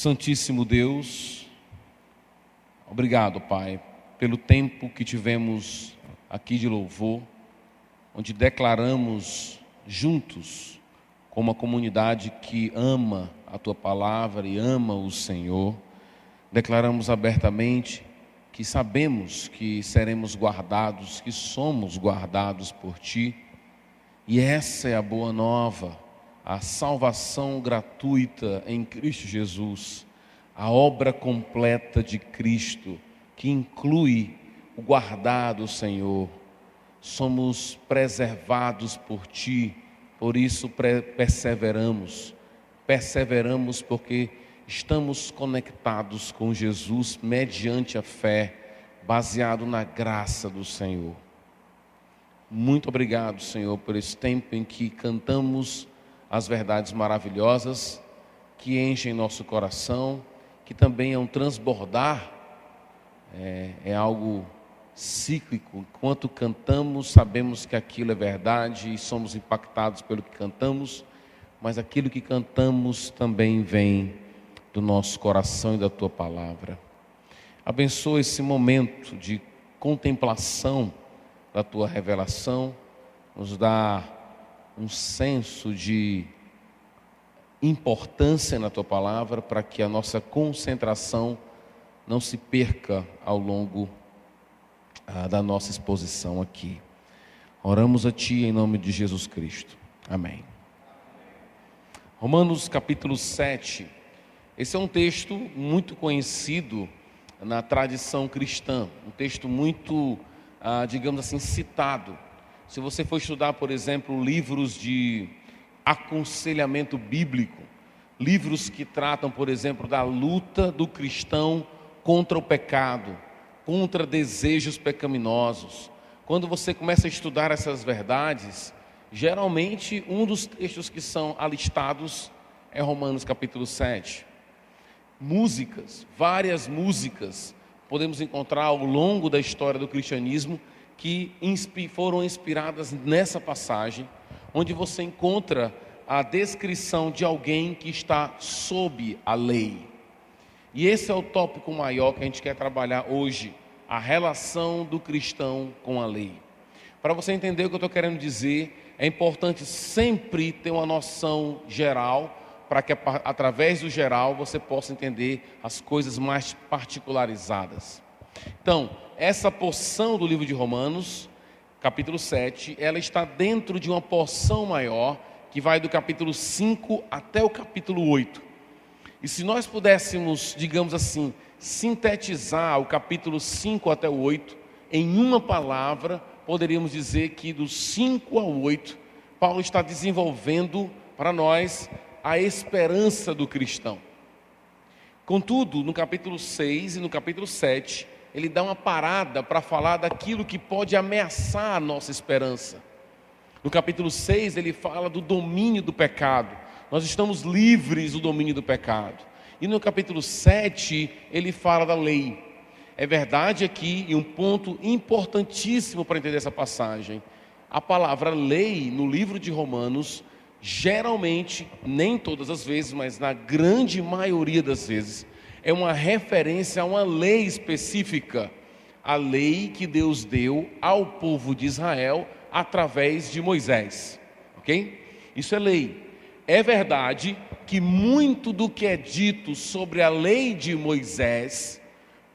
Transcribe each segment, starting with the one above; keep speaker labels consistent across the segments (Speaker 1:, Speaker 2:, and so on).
Speaker 1: Santíssimo Deus, obrigado, Pai, pelo tempo que tivemos aqui de louvor, onde declaramos juntos, como uma comunidade que ama a Tua Palavra e ama o Senhor, declaramos abertamente que sabemos que seremos guardados, que somos guardados por Ti, e essa é a boa nova, a salvação gratuita em Cristo Jesus, a obra completa de Cristo, que inclui o guardar do Senhor. Somos preservados por Ti, por isso perseveramos porque estamos conectados com Jesus mediante a fé, baseado na graça do Senhor. Muito obrigado, Senhor, por esse tempo em que cantamos as verdades maravilhosas que enchem nosso coração, que também é um transbordar, é algo cíclico. Enquanto cantamos, sabemos que aquilo é verdade e somos impactados pelo que cantamos, mas aquilo que cantamos também vem do nosso coração e da Tua Palavra. Abençoa esse momento de contemplação da Tua revelação, nos dá um senso de importância na Tua Palavra, para que a nossa concentração não se perca ao longo da nossa exposição aqui. Oramos a Ti em nome de Jesus Cristo. Amém. Romanos capítulo 7. Esse é um texto muito conhecido na tradição cristã, um texto muito, digamos assim, citado. Se você for estudar, por exemplo, livros de aconselhamento bíblico, livros que tratam, por exemplo, da luta do cristão contra o pecado, contra desejos pecaminosos. Quando você começa a estudar essas verdades, geralmente um dos textos que são alistados é Romanos capítulo 7. Músicas, várias músicas, podemos encontrar ao longo da história do cristianismo que foram inspiradas nessa passagem, onde você encontra a descrição de alguém que está sob a lei. E esse é o tópico maior que a gente quer trabalhar hoje, a relação do cristão com a lei. Para você entender o que eu estou querendo dizer, é importante sempre ter uma noção geral, para que através do geral você possa entender as coisas mais particularizadas. Então, essa porção do livro de Romanos, capítulo 7, ela está dentro de uma porção maior, que vai do capítulo 5 até o capítulo 8. E se nós pudéssemos, digamos assim, sintetizar o capítulo 5 até o 8, em uma palavra, poderíamos dizer que do 5 ao 8, Paulo está desenvolvendo para nós a esperança do cristão. Contudo, no capítulo 6 e no capítulo 7, ele dá uma parada para falar daquilo que pode ameaçar a nossa esperança. No capítulo 6, ele fala do domínio do pecado. Nós estamos livres do domínio do pecado. E no capítulo 7, ele fala da lei. É verdade aqui, e um ponto importantíssimo para entender essa passagem, a palavra lei no livro de Romanos, geralmente, nem todas as vezes, mas na grande maioria das vezes, é uma referência a uma lei específica, a lei que Deus deu ao povo de Israel através de Moisés, ok? Isso é lei. É verdade que muito do que é dito sobre a lei de Moisés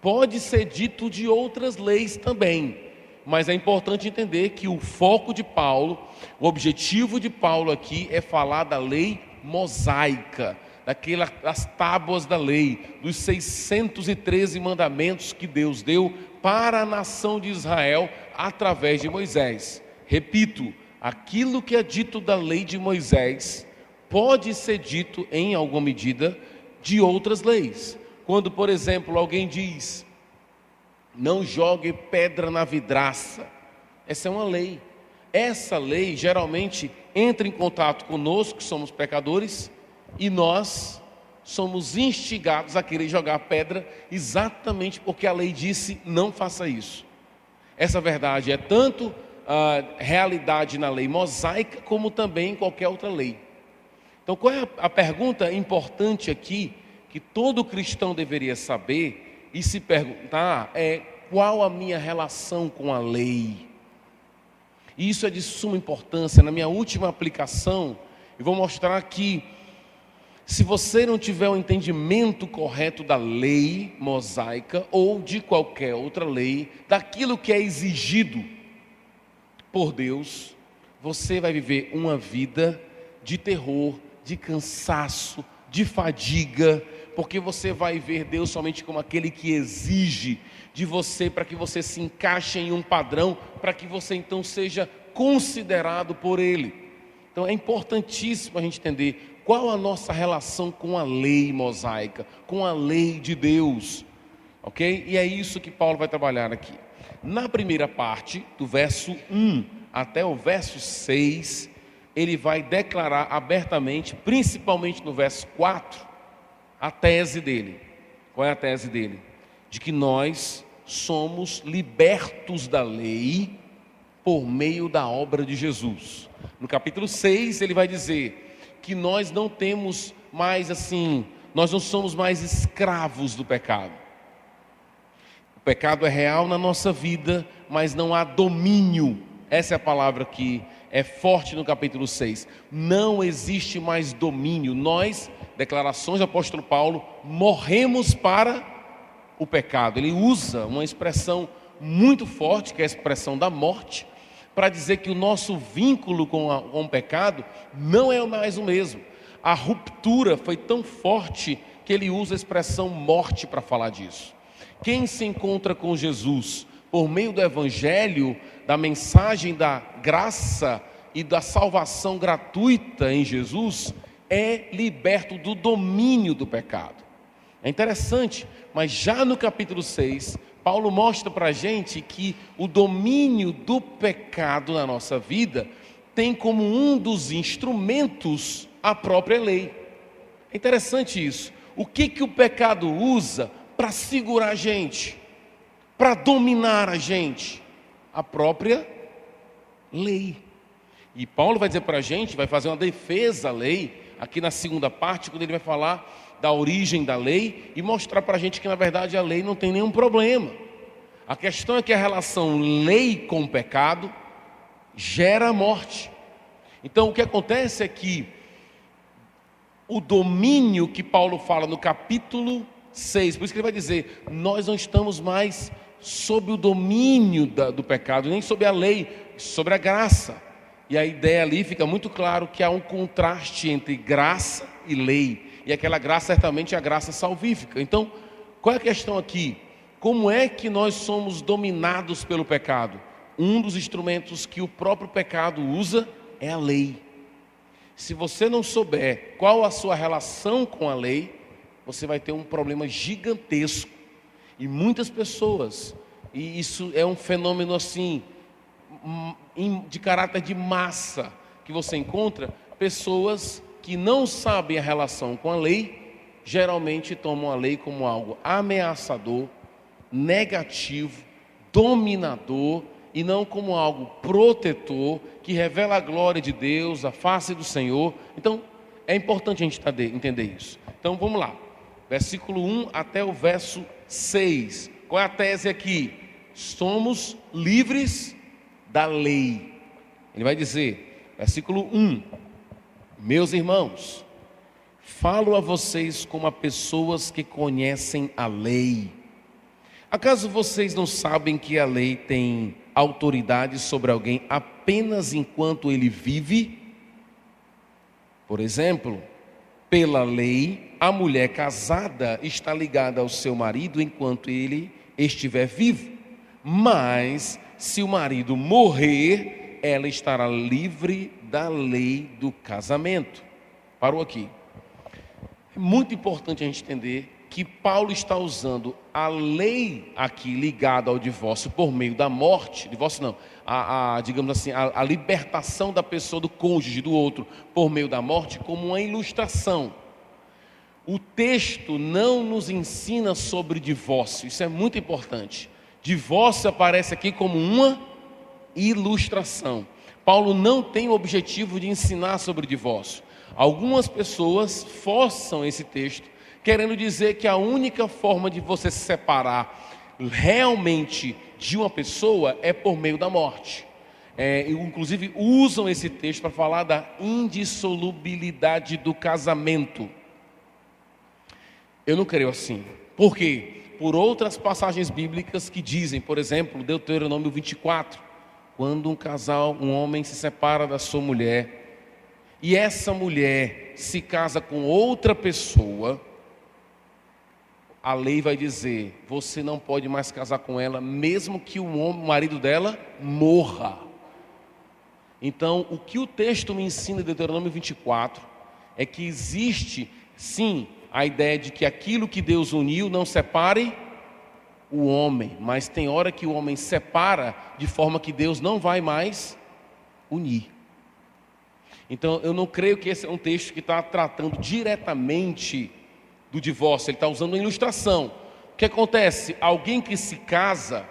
Speaker 1: pode ser dito de outras leis também, mas é importante entender que o foco de Paulo, o objetivo de Paulo aqui é falar da lei mosaica, das tábuas da lei, dos 613 mandamentos que Deus deu para a nação de Israel através de Moisés. Repito, aquilo que é dito da lei de Moisés pode ser dito em alguma medida de outras leis. Quando, por exemplo, alguém diz: não jogue pedra na vidraça, essa é uma lei. Essa lei geralmente entra em contato conosco, que somos pecadores, e nós somos instigados a querer jogar pedra exatamente porque a lei disse: não faça isso. Essa verdade é tanto realidade na lei mosaica, como também em qualquer outra lei. Então, qual é a pergunta importante aqui que que todo cristão deveria saber e se perguntar é: qual a minha relação com a lei? E isso é de suma importância. Na minha última aplicação, eu vou mostrar que se você não tiver o entendimento correto da lei mosaica ou de qualquer outra lei, daquilo que é exigido por Deus, você vai viver uma vida de terror, de cansaço, de fadiga, porque você vai ver Deus somente como aquele que exige de você para que você se encaixe em um padrão, para que você então seja considerado por Ele. Então é importantíssimo a gente entender qual a nossa relação com a lei mosaica, com a lei de Deus, ok? E é isso que Paulo vai trabalhar aqui. Na primeira parte, do verso 1 até o verso 6, ele vai declarar abertamente, principalmente no verso 4, a tese dele. Qual é a tese dele? De que nós somos libertos da lei por meio da obra de Jesus. No capítulo 6, ele vai dizer que nós não temos mais nós não somos mais escravos do pecado. O pecado é real na nossa vida, mas não há domínio. Essa é a palavra que é forte no capítulo 6. Não existe mais domínio. Nós, declarações do apóstolo Paulo, morremos para o pecado. Ele usa uma expressão muito forte, que é a expressão da morte, para dizer que o nosso vínculo com o pecado não é mais o mesmo. A ruptura foi tão forte que ele usa a expressão morte para falar disso. Quem se encontra com Jesus por meio do Evangelho, da mensagem da graça e da salvação gratuita em Jesus, é liberto do domínio do pecado. É interessante, mas já no capítulo 6, Paulo mostra para a gente que o domínio do pecado na nossa vida tem como um dos instrumentos a própria lei. É interessante isso. O que o pecado usa para segurar a gente, para dominar a gente? A própria lei. E Paulo vai dizer para a gente, vai fazer uma defesa à lei, aqui na segunda parte, quando ele vai falar da origem da lei e mostrar para a gente que na verdade a lei não tem nenhum problema. A questão é que a relação lei com pecado gera morte. Então o que acontece é que o domínio que Paulo fala no capítulo 6, por isso que ele vai dizer, nós não estamos mais sob o domínio do pecado, nem sob a lei, sobre a graça. E a ideia ali fica muito claro que há um contraste entre graça e lei. E aquela graça certamente é a graça salvífica. Então, qual é a questão aqui? Como é que nós somos dominados pelo pecado? Um dos instrumentos que o próprio pecado usa é a lei. Se você não souber qual a sua relação com a lei, você vai ter um problema gigantesco. E muitas pessoas, e isso é um fenômeno assim, de caráter de massa, que você encontra, pessoas que não sabem a relação com a lei, geralmente tomam a lei como algo ameaçador, negativo, dominador, e não como algo protetor, que revela a glória de Deus, a face do Senhor. Então, é importante a gente entender isso. Então, vamos lá. Versículo 1 até o verso 6. Qual é a tese aqui? Somos livres da lei. Ele vai dizer, versículo 1: meus irmãos, falo a vocês como a pessoas que conhecem a lei. Acaso vocês não sabem que a lei tem autoridade sobre alguém apenas enquanto ele vive? Por exemplo, pela lei, a mulher casada está ligada ao seu marido enquanto ele estiver vivo. Mas, se o marido morrer, ela estará livre da lei do casamento. Parou aqui. É muito importante a gente entender que Paulo está usando a lei aqui ligada ao divórcio por meio da morte, divórcio não, digamos assim, a libertação da pessoa, do cônjuge, do outro, por meio da morte, como uma ilustração. O texto não nos ensina sobre divórcio, isso é muito importante. Divórcio aparece aqui como uma ilustração. Paulo não tem o objetivo de ensinar sobre divórcio. Algumas pessoas forçam esse texto, querendo dizer que a única forma de você se separar realmente de uma pessoa é por meio da morte. Inclusive usam esse texto para falar da indissolubilidade do casamento. Eu não creio assim. Por quê? Por outras passagens bíblicas que dizem, por exemplo, Deuteronômio 24, quando um homem se separa da sua mulher, e essa mulher se casa com outra pessoa, a lei vai dizer, você não pode mais casar com ela, mesmo que o marido dela morra. Então, o que o texto me ensina em Deuteronômio 24, é que existe, sim, a ideia de que aquilo que Deus uniu não separe o homem, mas tem hora que o homem separa de forma que Deus não vai mais unir. Então eu não creio que esse é um texto que está tratando diretamente do divórcio, ele está usando uma ilustração. O que acontece? Alguém que se casa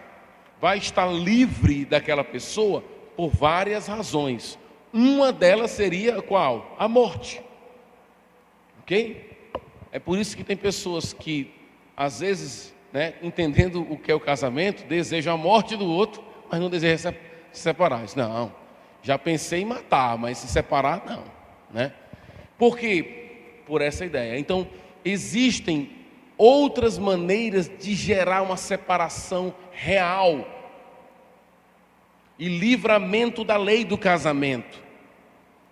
Speaker 1: vai estar livre daquela pessoa por várias razões. Uma delas seria qual? A morte. Ok? É por isso que tem pessoas que, às vezes, entendendo o que é o casamento, desejam a morte do outro, mas não desejam se separar. Não, já pensei em matar, mas se separar, não. Por quê? Por essa ideia. Então, existem outras maneiras de gerar uma separação real e livramento da lei do casamento.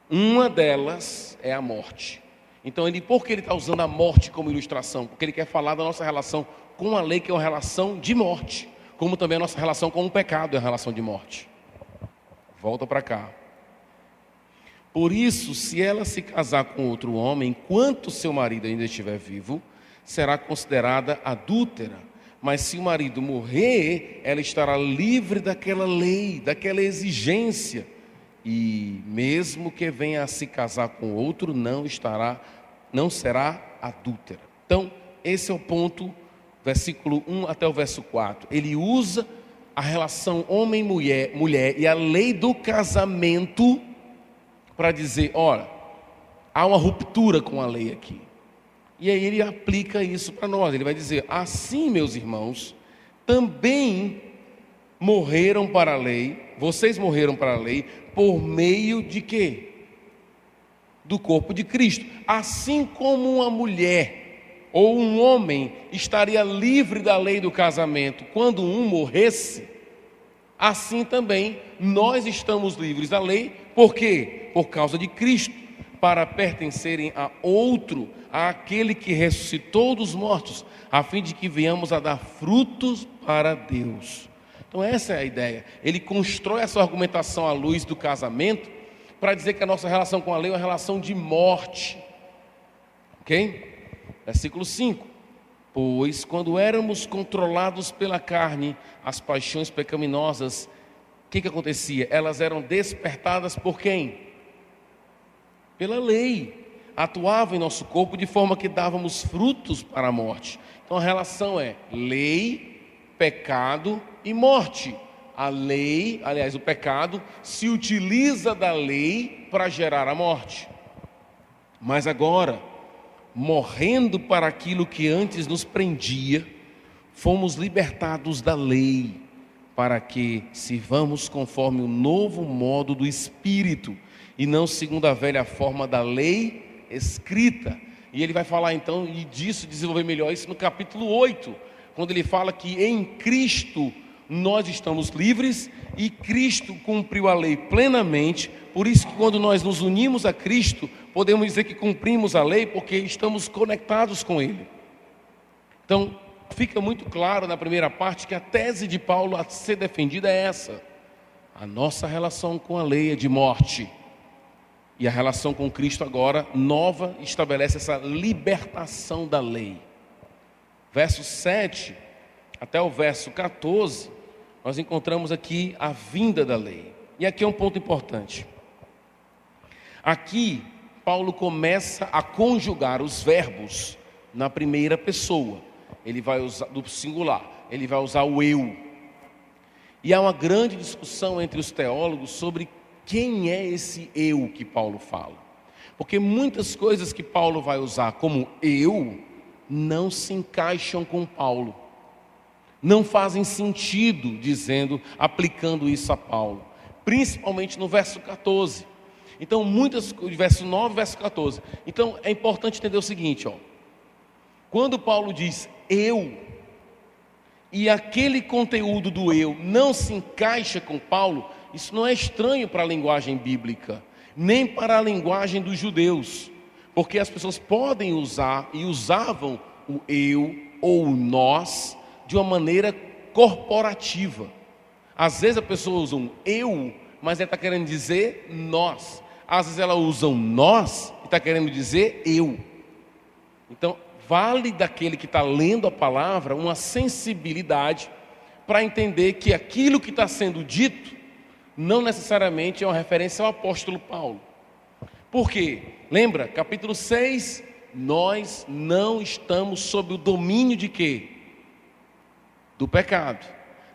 Speaker 1: Uma delas é a morte. Então, por que ele está usando a morte como ilustração? Porque ele quer falar da nossa relação com a lei, que é uma relação de morte, como também a nossa relação com o pecado é uma relação de morte. Volta para cá. Por isso, se ela se casar com outro homem, enquanto seu marido ainda estiver vivo, será considerada adúltera. Mas se o marido morrer, ela estará livre daquela lei, daquela exigência. E mesmo que venha a se casar com outro, não será adúltera. Então, esse é o ponto, versículo 1 até o verso 4. Ele usa a relação homem-mulher e a lei do casamento para dizer, olha, há uma ruptura com a lei aqui. E aí ele aplica isso para nós. Ele vai dizer, assim, meus irmãos, também morreram para a lei, vocês morreram para a lei, por meio de quê? Do corpo de Cristo. Assim como uma mulher ou um homem estaria livre da lei do casamento quando um morresse, assim também nós estamos livres da lei. Por quê? Por causa de Cristo, para pertencerem a outro, àquele que ressuscitou dos mortos, a fim de que venhamos a dar frutos para Deus. Então essa é a ideia. Ele constrói essa argumentação à luz do casamento para dizer que a nossa relação com a lei é uma relação de morte. Ok? Versículo 5. Pois quando éramos controlados pela carne, as paixões pecaminosas, o que acontecia? Elas eram despertadas por quem? Pela lei. Atuava em nosso corpo de forma que dávamos frutos para a morte. Então a relação é lei, pecado e morte. A lei, aliás, o pecado se utiliza da lei para gerar a morte. Mas agora, morrendo para aquilo que antes nos prendia, fomos libertados da lei, para que sirvamos conforme o novo modo do Espírito, e não segundo a velha forma da lei escrita. E ele vai falar então, e disso desenvolver melhor isso no capítulo 8, quando ele fala que em Cristo nós estamos livres e Cristo cumpriu a lei plenamente. Por isso que quando nós nos unimos a Cristo, podemos dizer que cumprimos a lei porque estamos conectados com Ele. Então, fica muito claro na primeira parte que a tese de Paulo a ser defendida é essa. A nossa relação com a lei é de morte. E a relação com Cristo agora, nova, estabelece essa libertação da lei. Verso 7 até o verso 14, nós encontramos aqui a vinda da lei. E aqui é um ponto importante. Aqui, Paulo começa a conjugar os verbos na primeira pessoa. Ele vai usar do singular, ele vai usar o eu. E há uma grande discussão entre os teólogos sobre quem é esse eu que Paulo fala. Porque muitas coisas que Paulo vai usar como eu, não se encaixam com Paulo. Não fazem sentido aplicando isso a Paulo. Principalmente no verso 14. Então, verso 9, verso 14. Então, é importante entender o seguinte, quando Paulo diz eu, e aquele conteúdo do eu não se encaixa com Paulo, isso não é estranho para a linguagem bíblica, nem para a linguagem dos judeus, porque as pessoas podem usar e usavam o eu ou o nós de uma maneira corporativa. Às vezes a pessoa usa um eu, mas ela está querendo dizer nós. Às vezes ela usa um nós e está querendo dizer eu. Então, vale daquele que está lendo a palavra uma sensibilidade para entender que aquilo que está sendo dito não necessariamente é uma referência ao apóstolo Paulo. Por quê? Lembra, capítulo 6, nós não estamos sob o domínio de quê? Do pecado.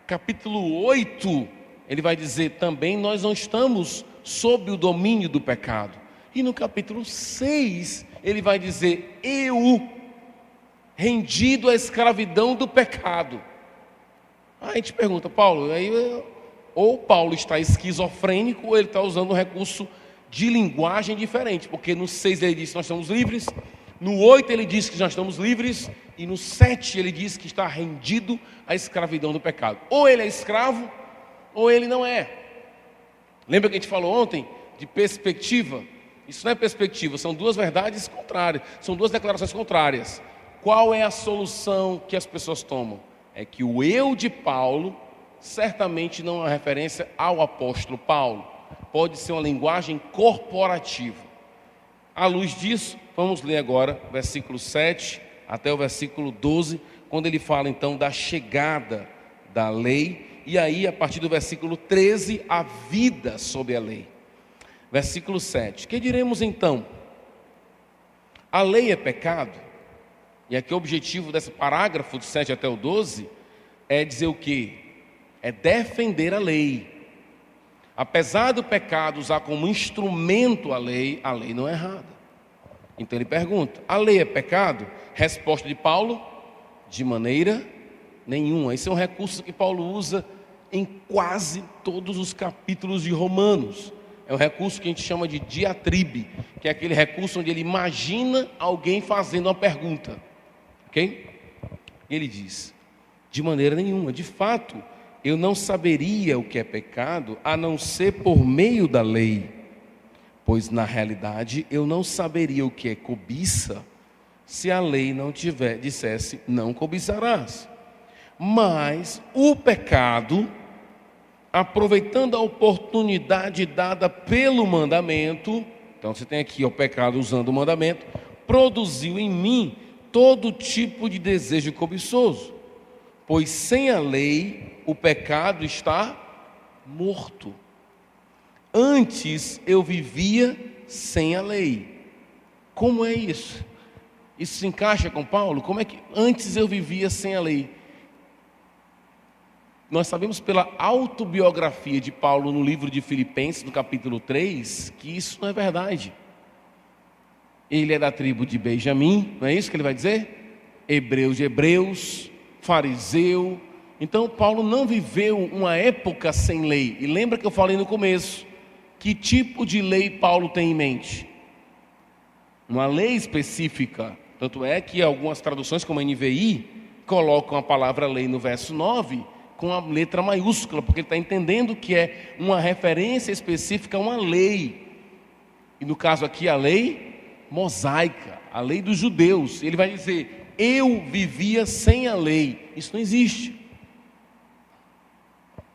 Speaker 1: Capítulo 8, ele vai dizer também, nós não estamos sob o domínio do pecado. E no capítulo 6, ele vai dizer, eu, rendido à escravidão do pecado. Aí a gente pergunta, Paulo, ou Paulo está esquizofrênico, ou ele está usando um recurso de linguagem diferente, porque no 6 ele diz que nós estamos livres, no 8 ele diz que nós estamos livres, e no 7 ele diz que está rendido à escravidão do pecado. Ou ele é escravo, ou ele não é. Lembra que a gente falou ontem de perspectiva? Isso não é perspectiva, são duas verdades contrárias, são duas declarações contrárias. Qual é a solução que as pessoas tomam? É que o eu de Paulo certamente não é uma referência ao apóstolo Paulo. Pode ser uma linguagem corporativa. À luz disso, vamos ler agora versículo 7 até o versículo 12, quando ele fala então da chegada da lei, e aí a partir do versículo 13, a vida sob a lei. Versículo 7, que diremos então? A lei é pecado? E aqui o objetivo desse parágrafo do 7 até o 12 é dizer o quê? É defender a lei. Apesar do pecado usar como instrumento a lei não é errada. Então ele pergunta, a lei é pecado? Resposta de Paulo, de maneira nenhuma. Esse é um recurso que Paulo usa em quase todos os capítulos de Romanos. É um recurso que a gente chama de diatribe, que é aquele recurso onde ele imagina alguém fazendo uma pergunta. Ok? Ele diz, de maneira nenhuma. De fato, eu não saberia o que é pecado, a não ser por meio da lei. Pois, na realidade, eu não saberia o que é cobiça, se a lei não dissesse, não cobiçarás. Mas o pecado, aproveitando a oportunidade dada pelo mandamento, então você tem aqui o pecado usando o mandamento, produziu em mim todo tipo de desejo cobiçoso, pois sem a lei o pecado está morto. Antes eu vivia sem a lei. Como é isso? Isso se encaixa com Paulo? Como é que antes eu vivia sem a lei? Nós sabemos pela autobiografia de Paulo no livro de Filipenses, no capítulo 3, que isso não é verdade. Ele é da tribo de Benjamim, não é isso que ele vai dizer? Hebreus de hebreus, fariseu. Então Paulo não viveu uma época sem lei. E lembra que eu falei no começo, que tipo de lei Paulo tem em mente? Uma lei específica. Tanto é que algumas traduções, como a NVI, colocam a palavra lei no verso 9 com a letra maiúscula, porque ele está entendendo que é uma referência específica a uma lei. E no caso aqui a lei mosaica, a lei dos judeus. Ele vai dizer, eu vivia sem a lei. Isso não existe.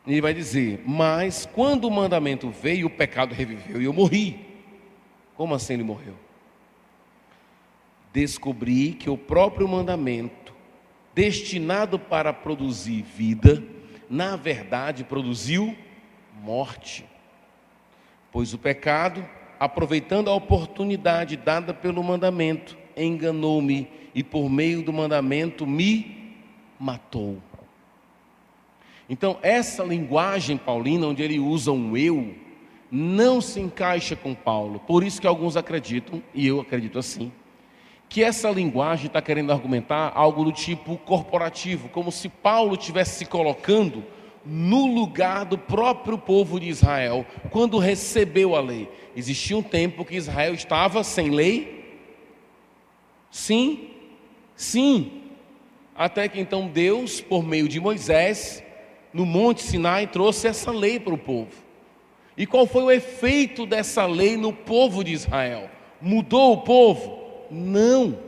Speaker 1: Ele vai dizer, mas quando o mandamento veio, o pecado reviveu e eu morri. Como assim ele morreu? Descobri que o próprio mandamento, destinado para produzir vida, na verdade produziu morte. Pois o pecado, aproveitando a oportunidade dada pelo mandamento, enganou-me e por meio do mandamento me matou. Então essa linguagem paulina, onde ele usa um eu, não se encaixa com Paulo. Por isso que alguns acreditam, e eu acredito assim, que essa linguagem está querendo argumentar algo do tipo corporativo, como se Paulo estivesse se colocando no lugar do próprio povo de Israel, quando recebeu a lei. Existia um tempo que Israel estava sem lei? Sim, sim. Até que então Deus, por meio de Moisés, no Monte Sinai, trouxe essa lei para o povo. E qual foi o efeito dessa lei no povo de Israel? Mudou o povo? Não.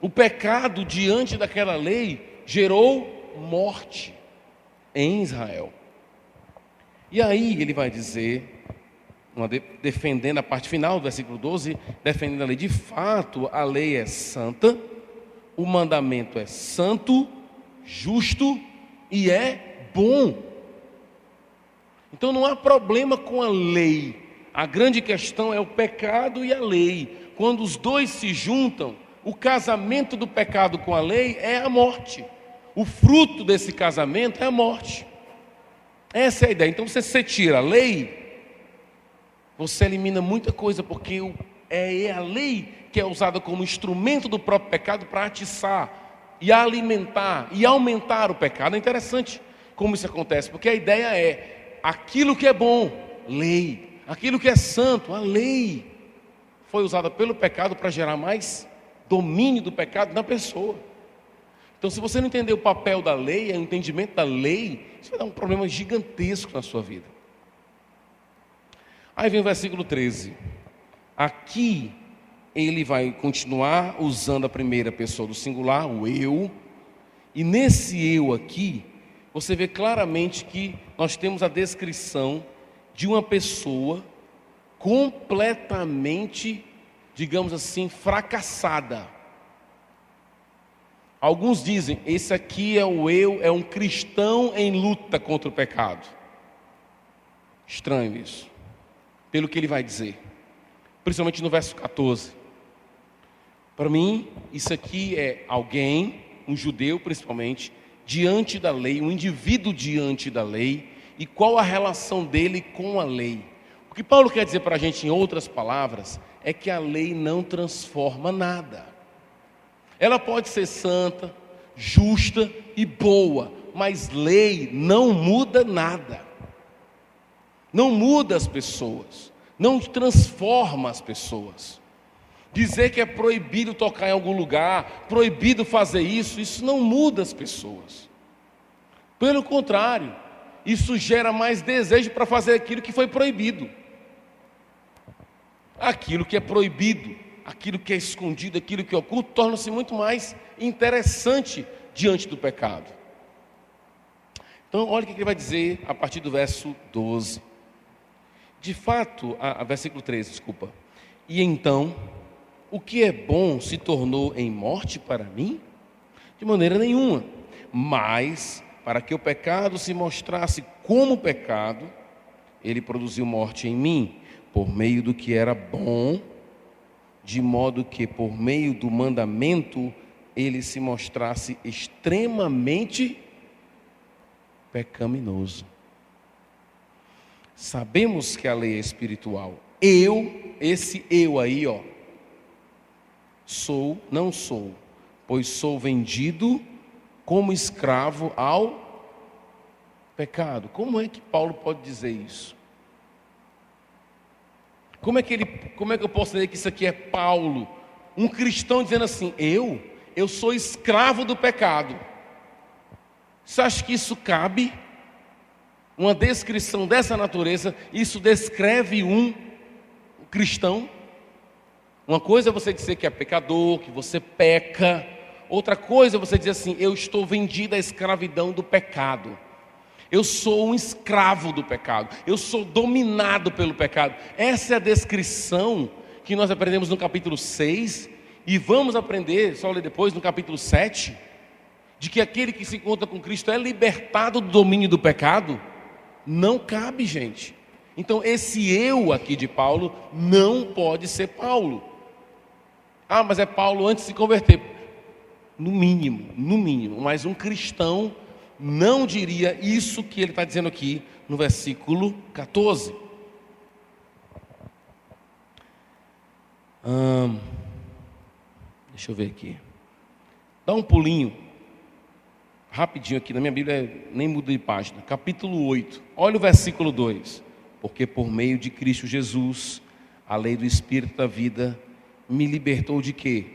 Speaker 1: O pecado diante daquela lei gerou morte em Israel. E aí ele vai dizer, defendendo a parte final do versículo 12, defendendo a lei. De fato, a lei é santa, o mandamento é santo, justo e é bom. Então não há problema com a lei. A grande questão é o pecado e a lei. Quando os dois se juntam, o casamento do pecado com a lei é a morte. O fruto desse casamento é a morte. Essa é a ideia. Então você tira a lei, você elimina muita coisa, porque é a lei que é usada como instrumento do próprio pecado para atiçar e alimentar e aumentar o pecado. É interessante como isso acontece, porque a ideia é aquilo que é bom, lei. Aquilo que é santo, a lei, foi usada pelo pecado para gerar mais domínio do pecado na pessoa. Então, se você não entender o papel da lei, o entendimento da lei, isso vai dar um problema gigantesco na sua vida. Aí vem o versículo 13. Aqui, ele vai continuar usando a primeira pessoa do singular, o eu. E nesse eu aqui, você vê claramente que nós temos a descrição de uma pessoa completamente, digamos assim, fracassada. Alguns dizem, esse aqui é o eu, é um cristão em luta contra o pecado. Estranho isso, pelo que ele vai dizer, principalmente no verso 14. Para mim, isso aqui é alguém, um judeu principalmente, diante da lei, um indivíduo diante da lei, e qual a relação dele com a lei. O que Paulo quer dizer para a gente, em outras palavras, é que a lei não transforma nada. Ela pode ser santa, justa e boa, mas lei não muda nada. Não muda as pessoas, não transforma as pessoas. Dizer que é proibido tocar em algum lugar, proibido fazer isso, isso não muda as pessoas. Pelo contrário, isso gera mais desejo para fazer aquilo que foi proibido. Aquilo que é proibido, aquilo que é escondido, aquilo que é oculto, torna-se muito mais interessante diante do pecado. Então, olha o que ele vai dizer a partir do verso 12. De fato, versículo 13, desculpa. E então, o que é bom se tornou em morte para mim? De maneira nenhuma. Mas, para que o pecado se mostrasse como pecado, ele produziu morte em mim, por meio do que era bom, de modo que por meio do mandamento ele se mostrasse extremamente pecaminoso. Sabemos que a lei é espiritual. Esse eu aí, não sou, pois sou vendido como escravo ao pecado. Como é que Paulo pode dizer isso? Como é que eu posso dizer que isso aqui é Paulo, um cristão dizendo assim, eu sou escravo do pecado? Você acha que isso cabe? Uma descrição dessa natureza, isso descreve um cristão? Uma coisa é você dizer que é pecador, que você peca. Outra coisa é você dizer assim, eu estou vendido à escravidão do pecado. Eu sou um escravo do pecado. Eu sou dominado pelo pecado. Essa é a descrição que nós aprendemos no capítulo 6. E vamos aprender, só ler depois, no capítulo 7. De que aquele que se encontra com Cristo é libertado do domínio do pecado. Não cabe, gente. Então esse eu aqui de Paulo não pode ser Paulo. Mas é Paulo antes de se converter. No mínimo. Mas um cristão não diria isso que ele está dizendo aqui no versículo 14. Deixa eu ver aqui. Dá um pulinho, rapidinho aqui, na minha Bíblia nem muda de página. Capítulo 8, olha o versículo 2. Porque por meio de Cristo Jesus, a lei do Espírito da vida me libertou de quê?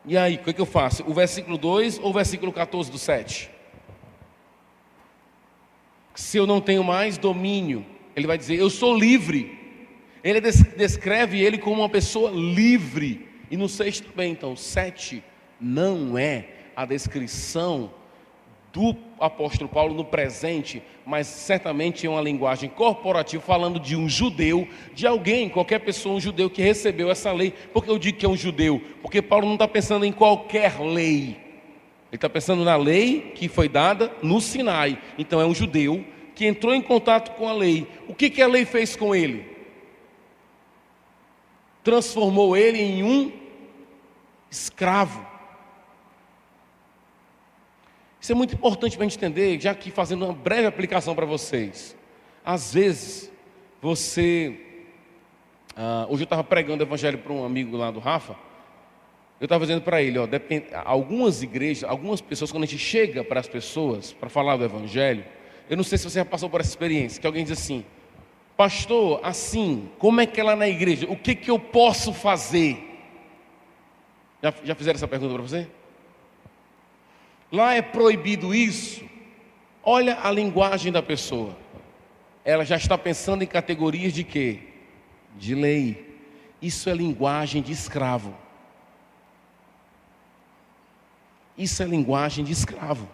Speaker 1: E aí, o que eu faço? O versículo 2 ou o versículo 14 do 7? Se eu não tenho mais domínio, ele vai dizer, eu sou livre. Ele descreve ele como uma pessoa livre. E no 6 também, então, 7 não é a descrição do apóstolo Paulo no presente, mas certamente é uma linguagem corporativa, falando de um judeu, de alguém, qualquer pessoa, um judeu que recebeu essa lei. Por que eu digo que é um judeu? Porque Paulo não está pensando em qualquer lei, ele está pensando na lei que foi dada no Sinai. Então é um judeu que entrou em contato com a lei. O que a lei fez com ele? Transformou ele em um escravo. Isso é muito importante para a gente entender, já que fazendo uma breve aplicação para vocês. Às vezes, hoje eu estava pregando o evangelho para um amigo lá do Rafa, eu estava dizendo para ele, algumas igrejas, algumas pessoas, quando a gente chega para as pessoas, para falar do evangelho, eu não sei se você já passou por essa experiência, que alguém diz assim, pastor, assim, como é que é lá na igreja? O que eu posso fazer? Já fizeram essa pergunta para você? Lá é proibido isso. Olha a linguagem da pessoa. Ela já está pensando em categorias de quê? De lei. Isso é linguagem de escravo. Isso é linguagem de escravo.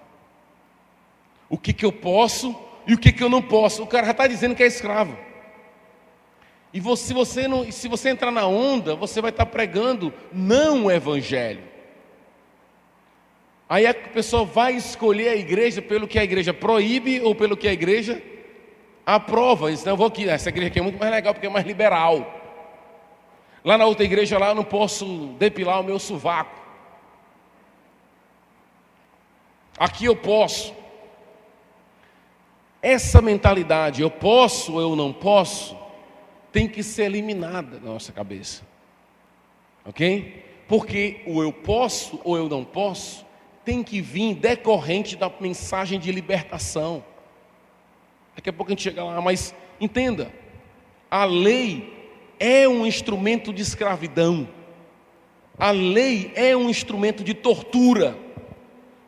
Speaker 1: O que eu posso e o que eu não posso. O cara já está dizendo que é escravo. E se você entrar na onda, você vai estar pregando não o evangelho. Aí a pessoa vai escolher a igreja pelo que a igreja proíbe ou pelo que a igreja aprova. Diz, não, eu vou aqui, essa igreja aqui é muito mais legal porque é mais liberal. Lá na outra igreja lá eu não posso depilar o meu sovaco. Aqui eu posso. Essa mentalidade, eu posso ou eu não posso, tem que ser eliminada da nossa cabeça. Ok? Porque o eu posso ou eu não posso tem que vir decorrente da mensagem de libertação. Daqui a pouco a gente chega lá, mas entenda, a lei é um instrumento de escravidão. A lei é um instrumento de tortura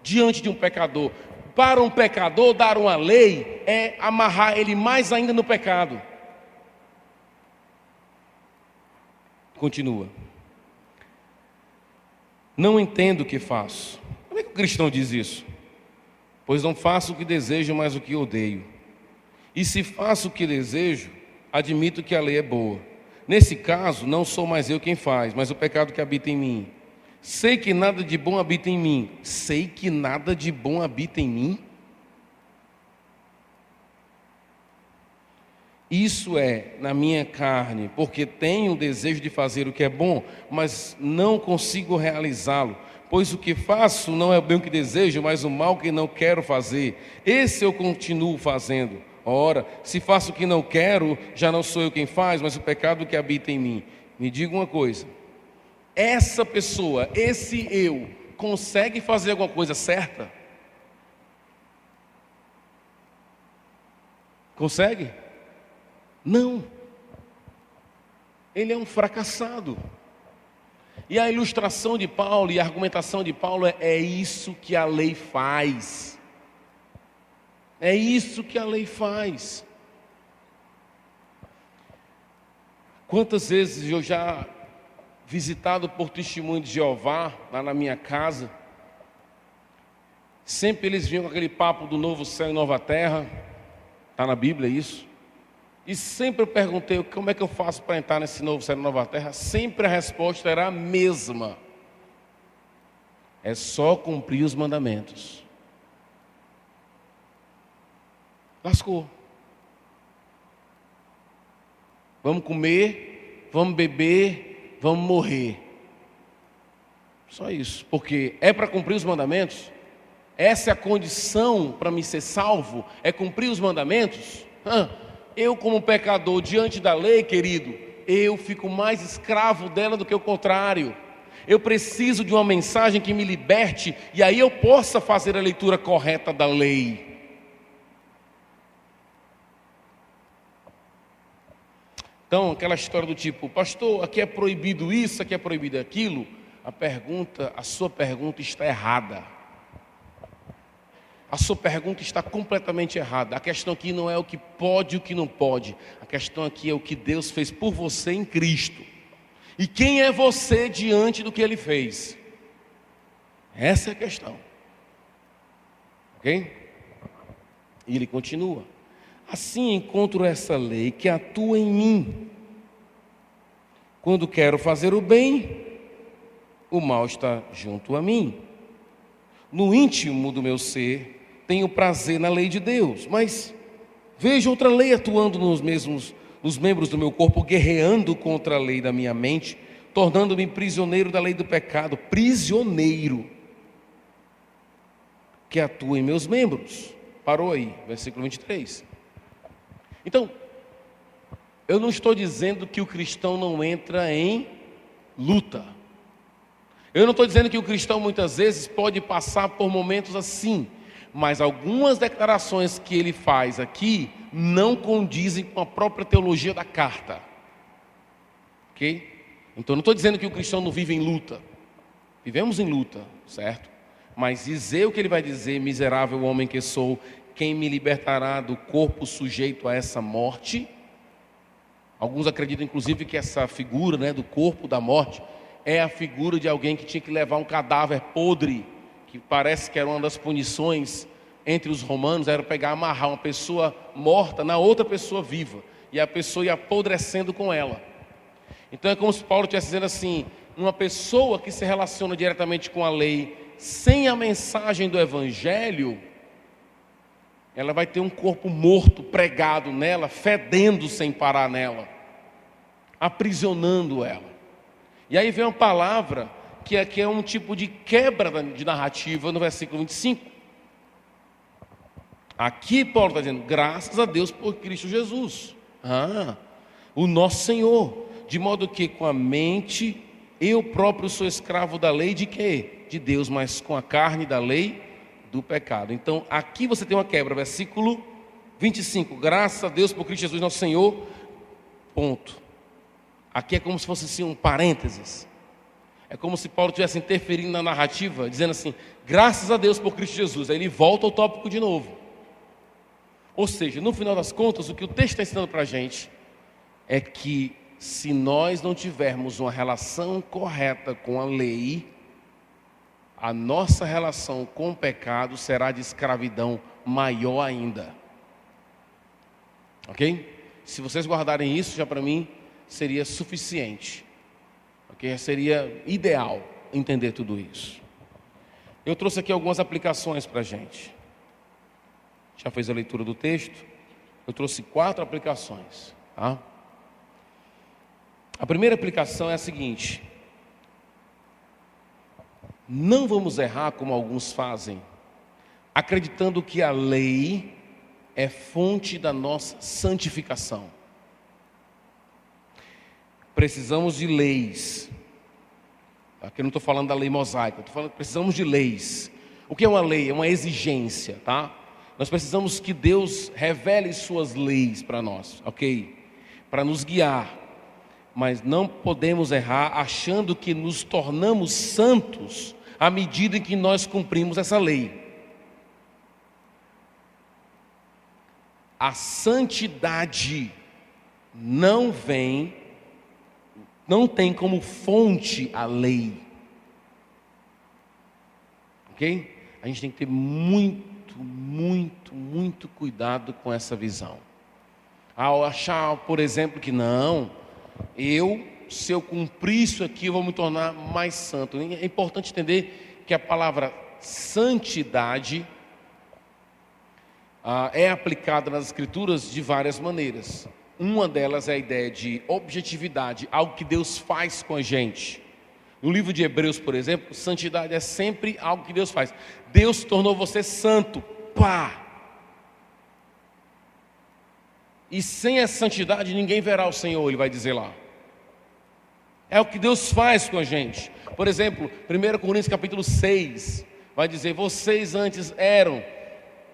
Speaker 1: diante de um pecador. Para um pecador, dar uma lei é amarrar ele mais ainda no pecado. Continua. Não entendo o que faço. Como é que o cristão diz isso? Pois não faço o que desejo, mas o que odeio. E se faço o que desejo, admito que a lei é boa. Nesse caso, não sou mais eu quem faz, mas o pecado que habita em mim. Sei que nada de bom habita em mim. Sei que nada de bom habita em mim? Isso é na minha carne, porque tenho o desejo de fazer o que é bom, mas não consigo realizá-lo. Pois o que faço não é o bem que desejo, mas o mal que não quero fazer. Esse eu continuo fazendo. Ora, se faço o que não quero, já não sou eu quem faz, mas o pecado que habita em mim. Me diga uma coisa. Essa pessoa, esse eu, consegue fazer alguma coisa certa? Consegue? Não. Ele é um fracassado. E a ilustração de Paulo e a argumentação de Paulo é isso que a lei faz. É isso que a lei faz. Quantas vezes eu já visitado por testemunho de Jeová, lá na minha casa, sempre eles vinham com aquele papo do novo céu e nova terra, está na Bíblia isso, e sempre eu perguntei, como é que eu faço para entrar nesse novo céu e nova terra? Sempre a resposta era a mesma, é só cumprir os mandamentos. Lascou. Vamos comer, vamos beber, vamos morrer. Só isso. Porque é para cumprir os mandamentos? Essa é a condição para me ser salvo? É cumprir os mandamentos? Eu como pecador diante da lei, querido, eu fico mais escravo dela do que o contrário. Eu preciso de uma mensagem que me liberte, e aí eu possa fazer a leitura correta da lei. Então, aquela história do tipo, pastor, aqui é proibido isso, aqui é proibido aquilo. A sua pergunta está errada. A sua pergunta está completamente errada. A questão aqui não é o que pode e o que não pode. A questão aqui é o que Deus fez por você em Cristo. E quem é você diante do que Ele fez? Essa é a questão. Ok? E ele continua. Assim encontro essa lei que atua em mim. Quando quero fazer o bem, o mal está junto a mim. No íntimo do meu ser, tenho prazer na lei de Deus, mas vejo outra lei atuando nos membros do meu corpo, guerreando contra a lei da minha mente, tornando-me prisioneiro da lei do pecado, prisioneiro que atua em meus membros. Parou aí, versículo 23. Então, eu não estou dizendo que o cristão não entra em luta. Eu não estou dizendo que o cristão muitas vezes pode passar por momentos assim, mas algumas declarações que ele faz aqui não condizem com a própria teologia da carta. Ok? Então, eu não estou dizendo que o cristão não vive em luta. Vivemos em luta, certo? Mas dizer o que ele vai dizer, miserável homem que sou, quem me libertará do corpo sujeito a essa morte? Alguns acreditam inclusive que essa figura, do corpo da morte é a figura de alguém que tinha que levar um cadáver podre, que parece que era uma das punições entre os romanos, era pegar, amarrar uma pessoa morta na outra pessoa viva, e a pessoa ia apodrecendo com ela. Então é como se Paulo estivesse dizendo assim, uma pessoa que se relaciona diretamente com a lei, sem a mensagem do evangelho, ela vai ter um corpo morto pregado nela, fedendo sem parar nela, aprisionando ela. E aí vem uma palavra que é um tipo de quebra de narrativa no versículo 25. Aqui Paulo está dizendo, graças a Deus por Cristo Jesus, o nosso Senhor, de modo que com a mente eu próprio sou escravo da lei de quê? De Deus, mas com a carne da lei do pecado. Então aqui você tem uma quebra, versículo 25, graças a Deus por Cristo Jesus nosso Senhor, ponto. Aqui é como se fosse assim um parênteses. É como se Paulo estivesse interferindo na narrativa, dizendo assim, graças a Deus por Cristo Jesus. Aí ele volta ao tópico de novo. Ou seja, no final das contas, o que o texto está ensinando para a gente é que se nós não tivermos uma relação correta com a lei, a nossa relação com o pecado será de escravidão maior ainda. Ok? Se vocês guardarem isso, já para mim seria suficiente. Ok? Seria ideal entender tudo isso. Eu trouxe aqui algumas aplicações para a gente. Já fez a leitura do texto? Eu trouxe 4 aplicações. Tá? A primeira aplicação é a seguinte: não vamos errar como alguns fazem, acreditando que a lei é fonte da nossa santificação. Precisamos de leis. Aqui eu não estou falando da lei mosaica, eu estou falando que precisamos de leis. O que é uma lei? É uma exigência, tá? Nós precisamos que Deus revele suas leis para nós, ok? Para nos guiar. Mas não podemos errar achando que nos tornamos santos à medida em que nós cumprimos essa lei. A santidade não tem como fonte a lei. Ok? A gente tem que ter muito cuidado com essa visão. Ao achar, por exemplo, que se eu cumprir isso aqui, eu vou me tornar mais santo. É importante entender que a palavra santidade é aplicada nas Escrituras de várias maneiras. Uma delas é a ideia de objetividade, algo que Deus faz com a gente. No livro de Hebreus, por exemplo, santidade é sempre algo que Deus faz. Deus tornou você santo, E sem essa santidade ninguém verá o Senhor, ele vai dizer lá. É o que Deus faz com a gente. Por exemplo, 1 Coríntios capítulo 6, vai dizer: vocês antes eram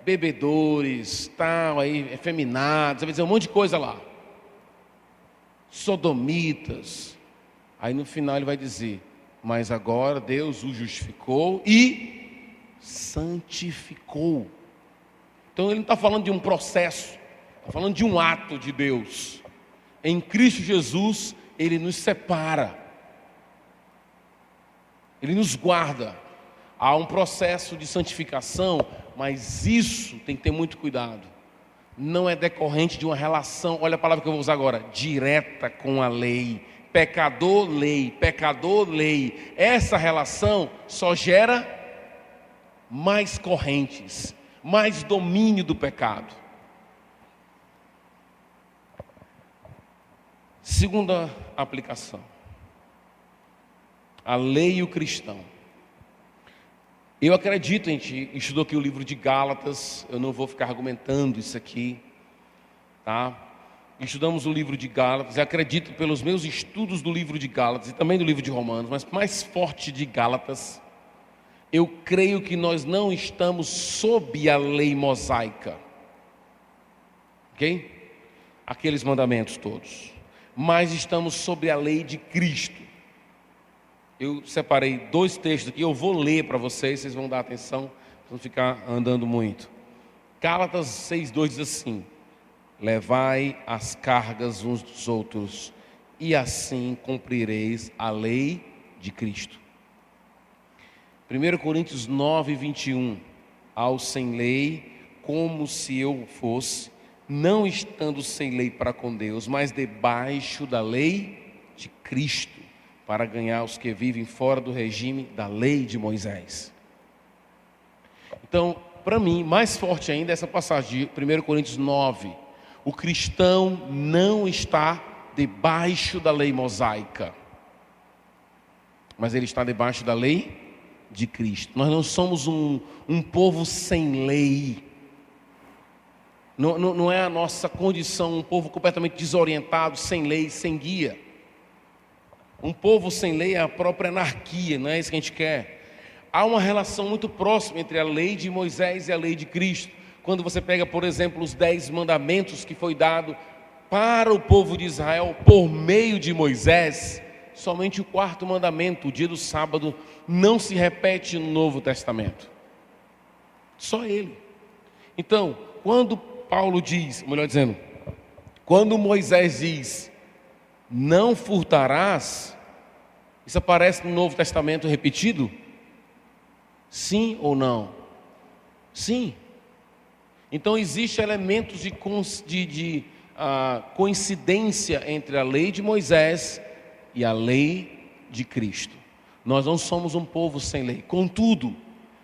Speaker 1: bebedores, tal, aí, efeminados, vai dizer um monte de coisa lá. Sodomitas. Aí no final ele vai dizer: mas agora Deus o justificou e santificou. Então ele não está falando de um processo, está falando de um ato de Deus. Em Cristo Jesus, Ele nos separa, Ele nos guarda. Há um processo de santificação, mas isso tem que ter muito cuidado. Não é decorrente de uma relação, olha a palavra que eu vou usar agora, direta com a lei. Pecador, lei, pecador, lei. Essa relação só gera mais correntes, mais domínio do pecado. Segunda aplicação: a lei e o cristão. Eu acredito, a gente estudou aqui o livro de Gálatas, eu não vou ficar argumentando isso aqui, tá? Estudamos o livro de Gálatas, eu acredito pelos meus estudos do livro de Gálatas e também do livro de Romanos, mas mais forte de Gálatas, eu creio que nós não estamos sob a lei mosaica, ok? Aqueles mandamentos todos, mas estamos sob a lei de Cristo. Eu separei 2 textos aqui, eu vou ler para vocês, vocês vão dar atenção, para não ficar andando muito. Gálatas 6:2 diz assim: levai as cargas uns dos outros, e assim cumprireis a lei de Cristo. 1 Coríntios 9:21, ao sem lei, como se eu fosse, não estando sem lei para com Deus, mas debaixo da lei de Cristo, para ganhar os que vivem fora do regime da lei de Moisés. Então, para mim, mais forte ainda essa passagem de 1 Coríntios 9. O cristão não está debaixo da lei mosaica, mas ele está debaixo da lei de Cristo. Nós não somos um povo sem lei. Não é a nossa condição um povo completamente desorientado, sem lei, sem guia. Um povo sem lei é a própria anarquia, não é isso que a gente quer. Há uma relação muito próxima entre a lei de Moisés e a lei de Cristo. Quando você pega, por exemplo, os 10 mandamentos que foi dado para o povo de Israel por meio de Moisés, somente o 4º mandamento, o dia do sábado, não se repete no Novo Testamento. Só ele. Então, quando Paulo diz, melhor dizendo, quando Moisés diz: não furtarás, isso aparece no Novo Testamento repetido? Sim ou não? Sim. Então existem elementos de coincidência entre a lei de Moisés e a lei de Cristo. Nós não somos um povo sem lei. Contudo,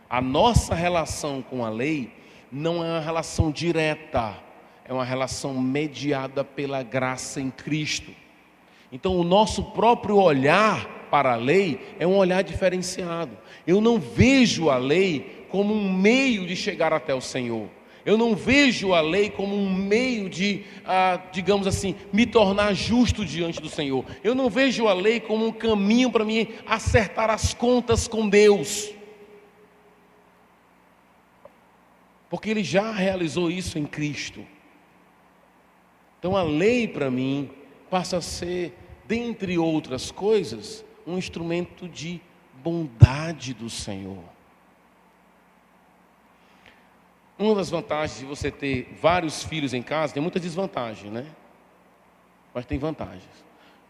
Speaker 1: a nossa relação com a lei não é uma relação direta, é uma relação mediada pela graça em Cristo. Então o nosso próprio olhar para a lei é um olhar diferenciado. Eu não vejo a lei como um meio de chegar até o Senhor. Eu não vejo a lei como um meio de, digamos assim, me tornar justo diante do Senhor. Eu não vejo a lei como um caminho para me acertar as contas com Deus. Porque Ele já realizou isso em Cristo. Então a lei para mim passa a ser, dentre outras coisas, um instrumento de bondade do Senhor. Uma das vantagens de você ter vários filhos em casa, tem muitas desvantagens, né? Mas tem vantagens.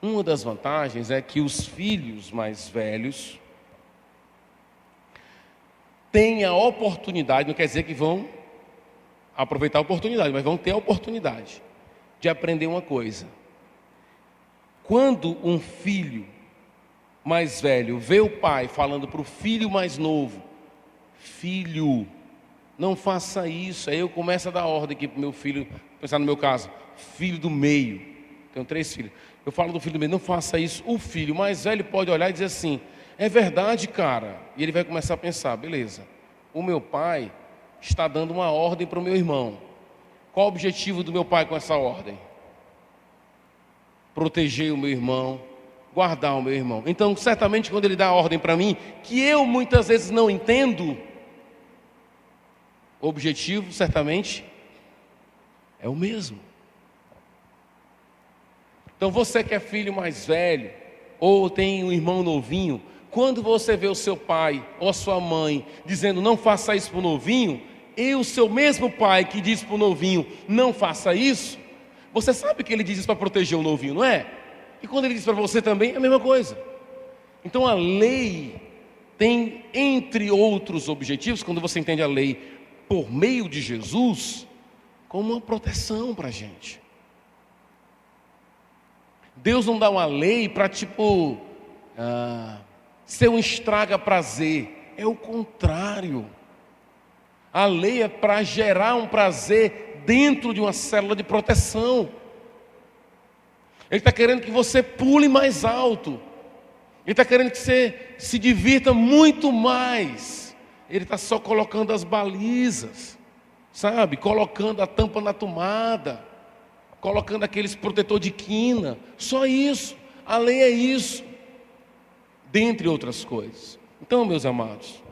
Speaker 1: Uma das vantagens é que os filhos mais velhos têm a oportunidade, não quer dizer que vão aproveitar a oportunidade, mas vão ter a oportunidade de aprender uma coisa. Quando um filho mais velho vê o pai falando para o filho mais novo: filho, não faça isso. Aí eu começo a dar ordem aqui para o meu filho, pensar no meu caso, filho do meio, tenho 3 filhos, eu falo do filho do meio: não faça isso. O filho mais velho pode olhar e dizer assim: é verdade, cara. E ele vai começar a pensar: beleza, o meu pai está dando uma ordem para o meu irmão. Qual o objetivo do meu pai com essa ordem? Proteger o meu irmão, guardar o meu irmão. Então, certamente, quando ele dá a ordem para mim, que eu muitas vezes não entendo, o objetivo, certamente, é o mesmo. Então, você que é filho mais velho, ou tem um irmão novinho, quando você vê o seu pai ou a sua mãe dizendo não faça isso para o novinho, e o seu mesmo pai que diz para o novinho não faça isso, você sabe que ele diz isso para proteger o novinho, não é? E quando ele diz para você também, é a mesma coisa. Então a lei tem, entre outros objetivos, quando você entende a lei por meio de Jesus, como uma proteção para a gente. Deus não dá uma lei para ser um estraga-prazer. É o contrário. A lei é para gerar um prazer dentro de uma célula de proteção. Ele está querendo que você pule mais alto. Ele está querendo que você se divirta muito mais. Ele está só colocando as balizas, sabe? Colocando a tampa na tomada, colocando aqueles protetor de quina. Só isso. A lei é isso. Dentre outras coisas. Então, meus amados,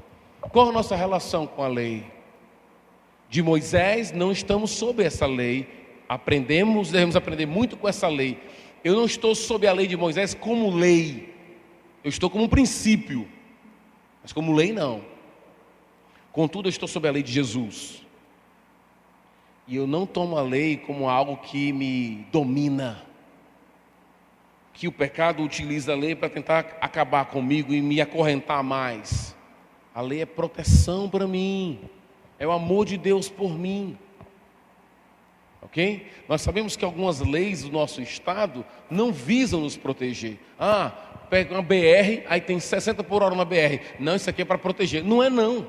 Speaker 1: qual a nossa relação com a lei? De Moisés, não estamos sob essa lei. Devemos aprender muito com essa lei. Eu não estou sob a lei de Moisés como lei. Eu estou como um princípio. Mas como lei, não. Contudo, eu estou sob a lei de Jesus. E eu não tomo a lei como algo que me domina. Que o pecado utiliza a lei para tentar acabar comigo e me acorrentar mais. A lei é proteção para mim. É o amor de Deus por mim. Ok? Nós sabemos que algumas leis do nosso estado não visam nos proteger. Pega uma BR, aí tem 60 por hora na BR. Não, isso aqui é para proteger. Não é não.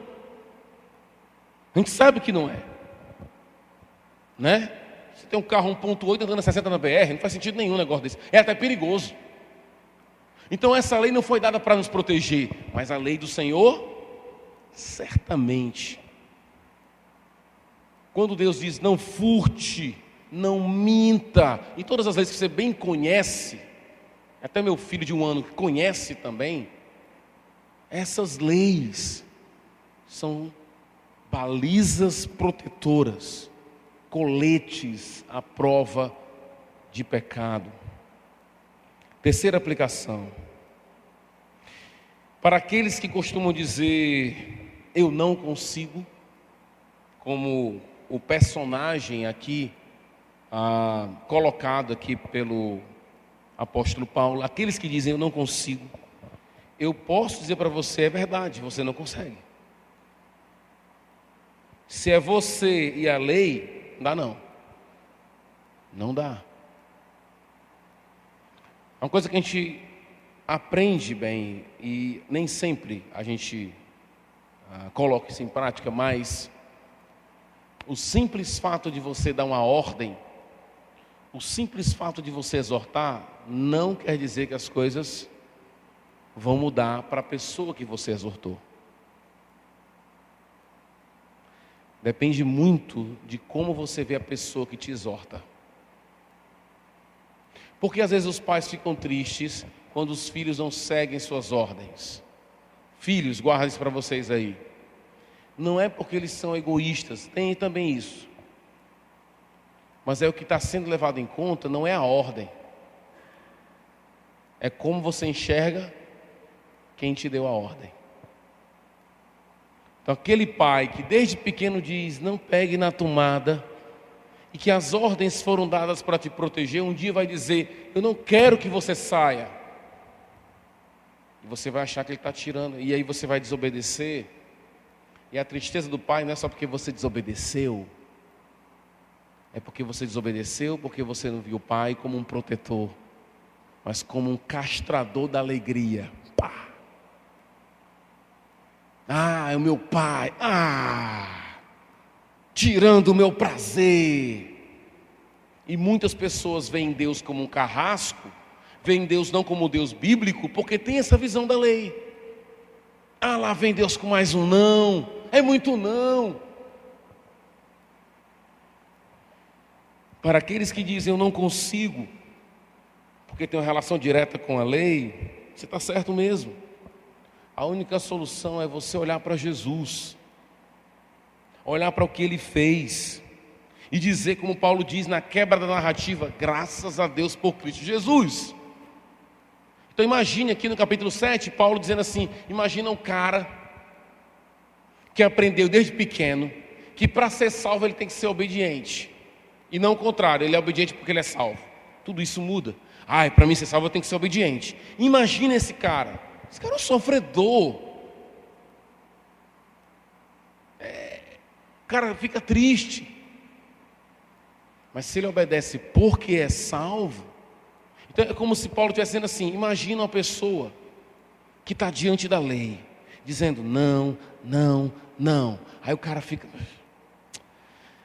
Speaker 1: A gente sabe que não é. Né? Você tem um carro 1.8 andando a 60 na BR, não faz sentido nenhum um negócio desse. É até perigoso. Então essa lei não foi dada para nos proteger, mas a lei do Senhor, certamente. Quando Deus diz não furte, não minta, e todas as leis que você bem conhece, até meu filho de 1 ano que conhece também, essas leis são balizas protetoras, coletes à prova de pecado. Terceira aplicação. Para aqueles que costumam dizer eu não consigo, como o personagem aqui, colocado aqui pelo apóstolo Paulo, aqueles que dizem eu não consigo, eu posso dizer para você, é verdade, você não consegue. Se é você e a lei, não dá não. Não dá. É uma coisa que a gente aprende bem e nem sempre a gente coloca isso em prática, mas o simples fato de você dar uma ordem, o simples fato de você exortar, não quer dizer que as coisas vão mudar para a pessoa que você exortou. Depende muito de como você vê a pessoa que te exorta. Porque às vezes os pais ficam tristes quando os filhos não seguem suas ordens. Filhos, guarda isso para vocês aí. Não é porque eles são egoístas, tem também isso. Mas é o que está sendo levado em conta, não é a ordem. É como você enxerga quem te deu a ordem. Então aquele pai que desde pequeno diz, não pegue na tomada, e que as ordens foram dadas para te proteger, um dia vai dizer, eu não quero que você saia. E você vai achar que ele está tirando, e aí você vai desobedecer. E a tristeza do pai não é só porque você desobedeceu, é porque você desobedeceu, porque você não viu o pai como um protetor, mas como um castrador da alegria. Pá! É o meu pai, tirando o meu prazer. E muitas pessoas veem Deus como um carrasco, veem Deus não como Deus bíblico, porque tem essa visão da lei. Lá vem Deus com mais um não, é muito não. Para aqueles que dizem eu não consigo, porque tem uma relação direta com a lei, você está certo mesmo. A única solução é você olhar para Jesus, olhar para o que Ele fez e dizer, como Paulo diz na quebra da narrativa, graças a Deus por Cristo Jesus. Então imagine aqui no capítulo 7, Paulo dizendo assim, imagina um cara que aprendeu desde pequeno, que para ser salvo ele tem que ser obediente, e não o contrário, ele é obediente porque ele é salvo. Tudo isso muda. Para mim ser salvo eu tenho que ser obediente. Imagina esse cara é um sofredor. O cara fica triste. Mas se ele obedece porque é salvo, então é como se Paulo estivesse dizendo assim, imagina uma pessoa que está diante da lei, dizendo não, não, não. Aí o cara fica,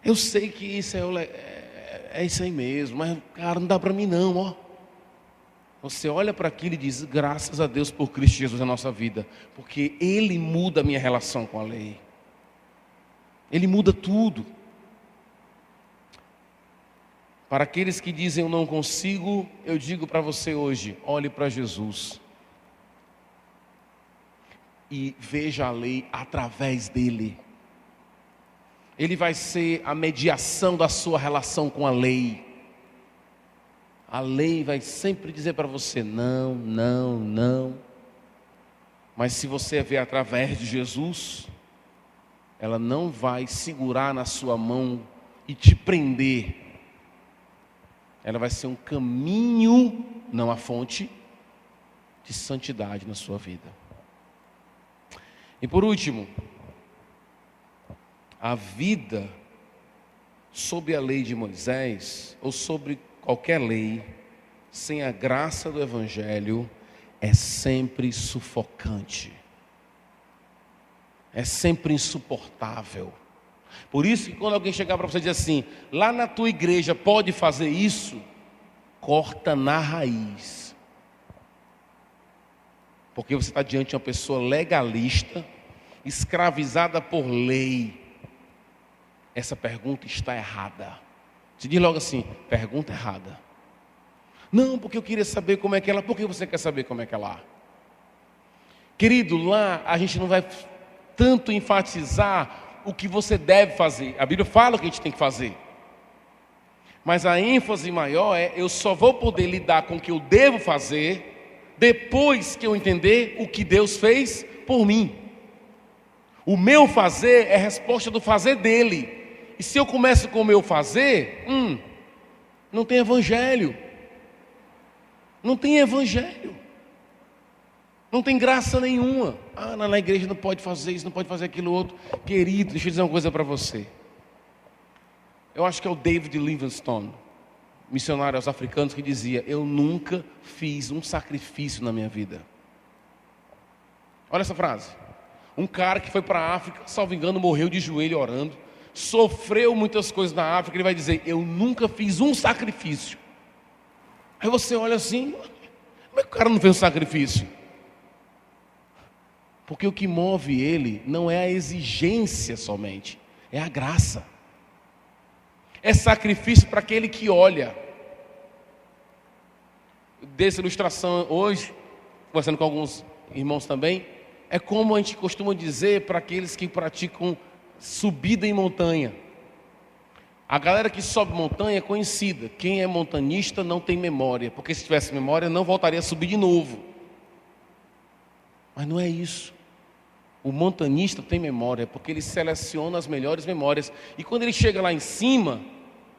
Speaker 1: eu sei que isso é isso aí mesmo, mas cara, não dá para mim não, ó. Você olha para aquilo e diz, graças a Deus por Cristo Jesus na nossa vida, porque Ele muda a minha relação com a lei. Ele muda tudo. Para aqueles que dizem eu não consigo, eu digo para você hoje, olhe para Jesus. E veja a lei através dele. Ele vai ser a mediação da sua relação com a lei. A lei vai sempre dizer para você, não, não, não. Mas se você ver através de Jesus, ela não vai segurar na sua mão e te prender. Ela vai ser um caminho, não a fonte, de santidade na sua vida. E por último, a vida sob a lei de Moisés, ou sobre qualquer lei, sem a graça do Evangelho, é sempre sufocante. É sempre insuportável. Por isso que quando alguém chegar para você e dizer assim, lá na tua igreja pode fazer isso, corta na raiz. Porque você está diante de uma pessoa legalista, escravizada por lei. Essa pergunta está errada. Você diz logo assim, pergunta errada. Não, porque eu queria saber como é que ela. Por que você quer saber como é que ela? Querido, lá a gente não vai tanto enfatizar o que você deve fazer. A Bíblia fala o que a gente tem que fazer. Mas a ênfase maior é, eu só vou poder lidar com o que eu devo fazer depois que eu entender o que Deus fez por mim. O meu fazer é resposta do fazer dele. E se eu começo com o meu fazer, não tem evangelho. Não tem evangelho. Não tem graça nenhuma. Na igreja não pode fazer isso, não pode fazer aquilo outro. Querido, deixa eu dizer uma coisa para você. Eu acho que é o David Livingstone, missionário aos africanos, que dizia, eu nunca fiz um sacrifício na minha vida. Olha essa frase. Um cara que foi para a África, salvo engano, morreu de joelho orando, sofreu muitas coisas na África, ele vai dizer, eu nunca fiz um sacrifício. Aí você olha assim, como é que o cara não fez um sacrifício? Porque o que move ele não é a exigência somente, é a graça. É sacrifício para aquele que olha. Dessa ilustração hoje, conversando com alguns irmãos também, é como a gente costuma dizer para aqueles que praticam subida em montanha. A galera que sobe montanha é conhecida. Quem é montanista não tem memória, porque se tivesse memória não voltaria a subir de novo. Mas não é isso. O montanista tem memória, porque ele seleciona as melhores memórias. E quando ele chega lá em cima,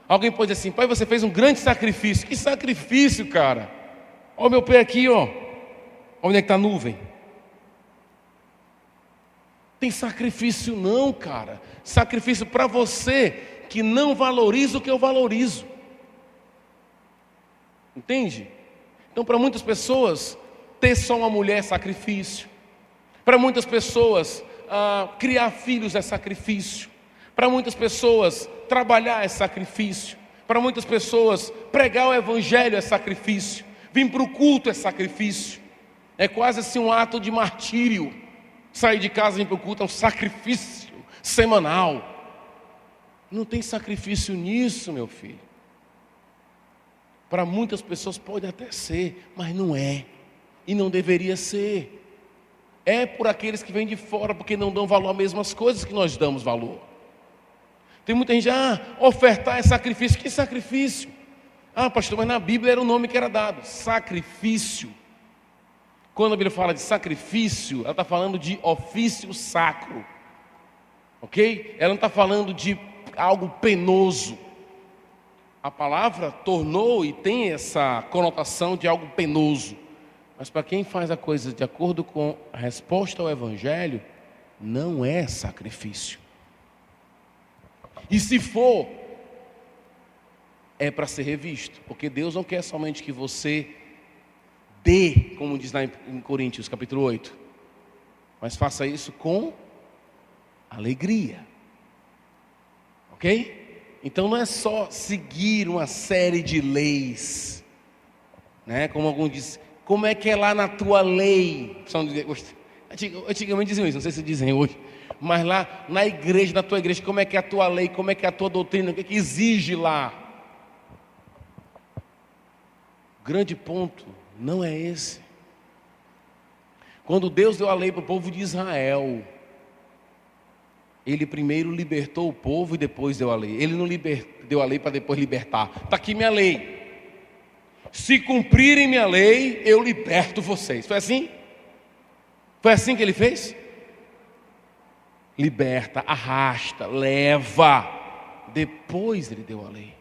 Speaker 1: alguém pode dizer assim, pai, você fez um grande sacrifício. Que sacrifício, cara? Olha o meu pé aqui, ó. Onde é que está a nuvem? Tem sacrifício não, cara. Sacrifício para você que não valoriza o que eu valorizo. Entende? Então, para muitas pessoas, ter só uma mulher é sacrifício. Para muitas pessoas, criar filhos é sacrifício. Para muitas pessoas, trabalhar é sacrifício. Para muitas pessoas, pregar o evangelho é sacrifício. Vir para o culto é sacrifício. É quase assim um ato de martírio. Sair de casa e vir para o culto é um sacrifício semanal. Não tem sacrifício nisso, meu filho. Para muitas pessoas pode até ser, mas não é. E não deveria ser. É por aqueles que vêm de fora, porque não dão valor às mesmas coisas que nós damos valor. Tem muita gente, ofertar é sacrifício. Que sacrifício? Pastor, mas na Bíblia era o nome que era dado, sacrifício. Quando a Bíblia fala de sacrifício, ela está falando de ofício sacro. Ok? Ela não está falando de algo penoso. A palavra tornou e tem essa conotação de algo penoso. Mas para quem faz a coisa de acordo com a resposta ao Evangelho, não é sacrifício. E se for, é para ser revisto. Porque Deus não quer somente que você dê, como diz lá em Coríntios capítulo 8. Mas faça isso com alegria. Ok? Então não é só seguir uma série de leis, né? Como alguns dizem, como é que é lá na tua lei? Antigamente diziam isso, não sei se dizem hoje. Mas lá na igreja, na tua igreja, como é que é a tua lei? Como é que é a tua doutrina? O que é que exige lá? O grande ponto não é esse. Quando Deus deu a lei para o povo de Israel, Ele primeiro libertou o povo e depois deu a lei. Ele não deu a lei para depois libertar. Está aqui minha lei. Se cumprirem minha lei, eu liberto vocês. Foi assim? Foi assim que Ele fez? Liberta, arrasta, leva. Depois Ele deu a lei.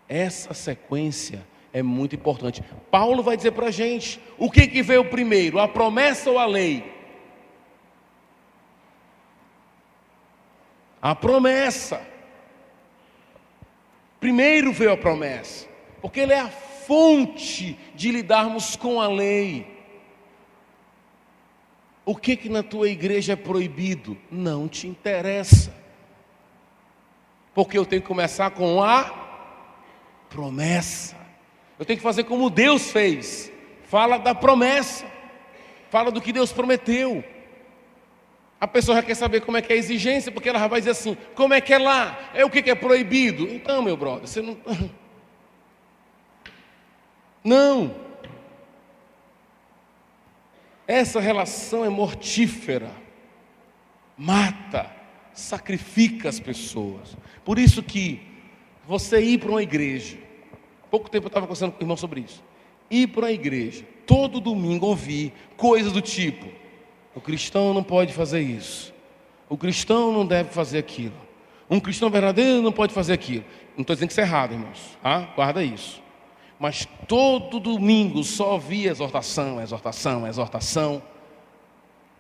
Speaker 1: Essa sequência é muito importante. Paulo vai dizer para a gente, o que veio primeiro, a promessa ou a lei? A promessa. Primeiro veio a promessa, porque ele é a fonte de lidarmos com a lei. O que na tua igreja é proibido? Não te interessa. Porque eu tenho que começar com a promessa. Eu tenho que fazer como Deus fez. Fala da promessa. Fala do que Deus prometeu. A pessoa já quer saber como é que é a exigência, porque ela vai dizer assim, como é que é lá? É o que é proibido? Então, meu brother, você não... Não. Essa relação é mortífera. Mata, sacrifica as pessoas. Por isso que você ir para uma igreja, pouco tempo eu estava conversando com o irmão sobre isso, ir para uma igreja, todo domingo ouvir coisas do tipo, o cristão não pode fazer isso, o cristão não deve fazer aquilo, um cristão verdadeiro não pode fazer aquilo. Não estou dizendo que isso é errado, irmãos, guarda isso. Mas todo domingo só ouvir exortação, exortação, exortação.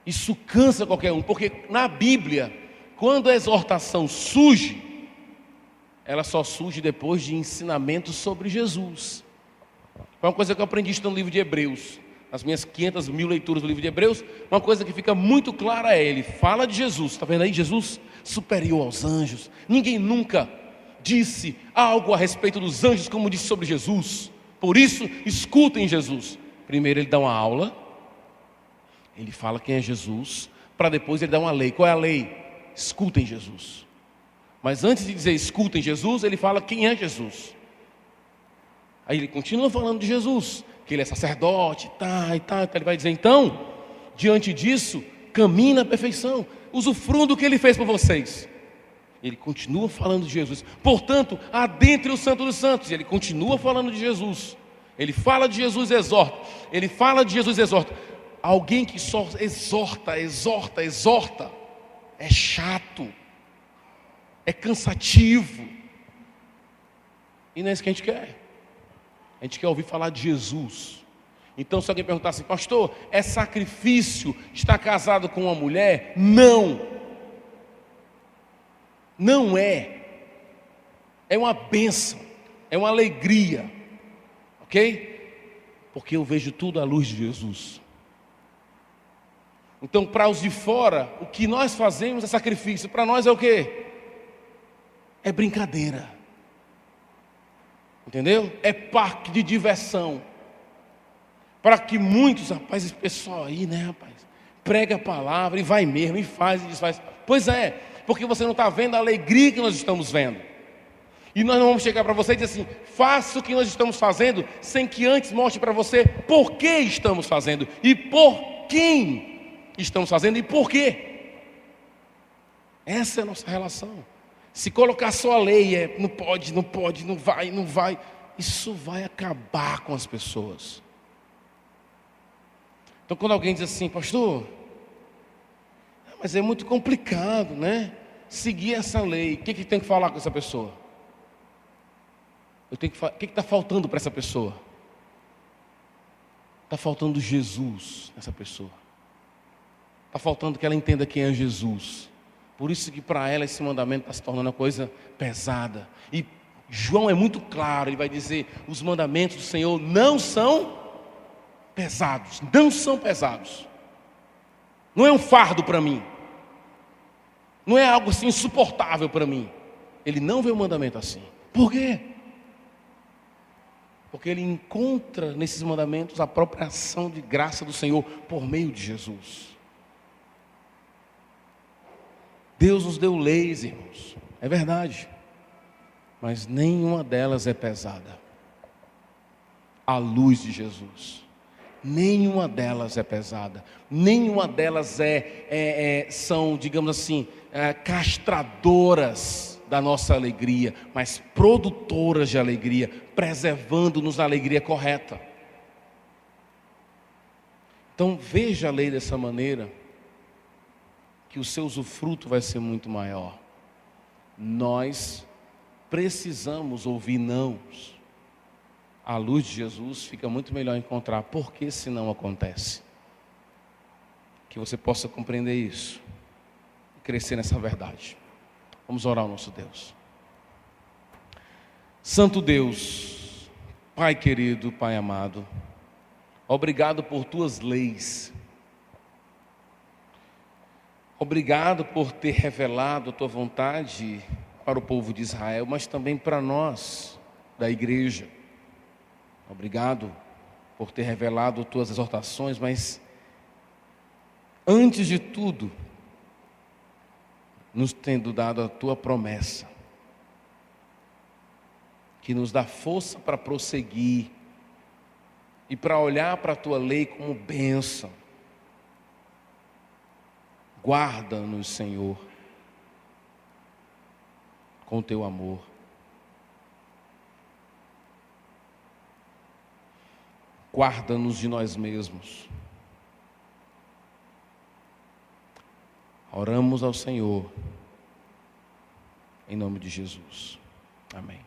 Speaker 1: Isso cansa qualquer um, porque na Bíblia, quando a exortação surge, ela só surge depois de ensinamentos sobre Jesus. Foi uma coisa que eu aprendi no livro de Hebreus. Nas minhas 500.000 leituras do livro de Hebreus, uma coisa que fica muito clara é, ele fala de Jesus, está vendo aí? Jesus superior aos anjos. Ninguém nunca disse algo a respeito dos anjos como disse sobre Jesus. Por isso, escutem Jesus. Primeiro ele dá uma aula, ele fala quem é Jesus, para depois ele dar uma lei. Qual é a lei? Escutem Jesus. Mas antes de dizer escutem Jesus, ele fala quem é Jesus. Aí ele continua falando de Jesus, que ele é sacerdote, e tal. Ele vai dizer, então, diante disso, caminhe na perfeição, usufruam do que ele fez por vocês. Ele continua falando de Jesus. Portanto, adentre o Santo dos Santos. Ele continua falando de Jesus. Ele fala de Jesus e exorta. Ele fala de Jesus e exorta. Alguém que só exorta, é chato, é cansativo. E não é isso que a gente quer. A gente quer ouvir falar de Jesus. Então, se alguém perguntar assim, pastor, é sacrifício estar casado com uma mulher? Não. Não é. É uma bênção. É uma alegria. Ok? Porque eu vejo tudo à luz de Jesus. Então, para os de fora, o que nós fazemos é sacrifício. Para nós é o quê? É brincadeira. Entendeu? É parque de diversão. Para que muitos, rapaz, esse pessoal aí, né, rapaz, prega a palavra e vai mesmo, e faz e desfaz. Pois é, porque você não está vendo a alegria que nós estamos vendo. E nós não vamos chegar para você e dizer assim: faça o que nós estamos fazendo, sem que antes mostre para você por que estamos fazendo, e por quem estamos fazendo, e por quê. Essa é a nossa relação. Se colocar só a lei, não pode, não pode, não vai, não vai, isso vai acabar com as pessoas. Então quando alguém diz assim: pastor, mas é muito complicado, né? Seguir essa lei. O que tem que falar com essa pessoa? O que está faltando para essa pessoa? Está faltando Jesus nessa pessoa. Está faltando que ela entenda quem é Jesus. Por isso que para ela esse mandamento está se tornando uma coisa pesada. E João é muito claro, ele vai dizer: os mandamentos do Senhor não são pesados. Não são pesados. Não é um fardo para mim. Não é algo assim insuportável para mim. Ele não vê o mandamento assim. Por quê? Porque ele encontra nesses mandamentos a própria ação de graça do Senhor por meio de Jesus. Deus nos deu leis, irmãos, é verdade, mas nenhuma delas é pesada à luz de Jesus. Nenhuma delas é pesada, nenhuma delas são, digamos assim, castradoras da nossa alegria, mas produtoras de alegria, preservando-nos a alegria correta. Então veja a lei dessa maneira, que o seu usufruto vai ser muito maior. Nós precisamos ouvir nãos. À luz de Jesus fica muito melhor encontrar por que se não acontece. Que você possa compreender isso e crescer nessa verdade. Vamos orar ao nosso Deus. Santo Deus, Pai querido, Pai amado, obrigado por tuas leis. Obrigado por ter revelado a tua vontade para o povo de Israel, mas também para nós da igreja. Obrigado por ter revelado tuas exortações, mas antes de tudo, nos tendo dado a tua promessa, que nos dá força para prosseguir e para olhar para a tua lei como bênção. Guarda-nos, Senhor, com o teu amor. Guarda-nos de nós mesmos. Oramos ao Senhor, em nome de Jesus. Amém.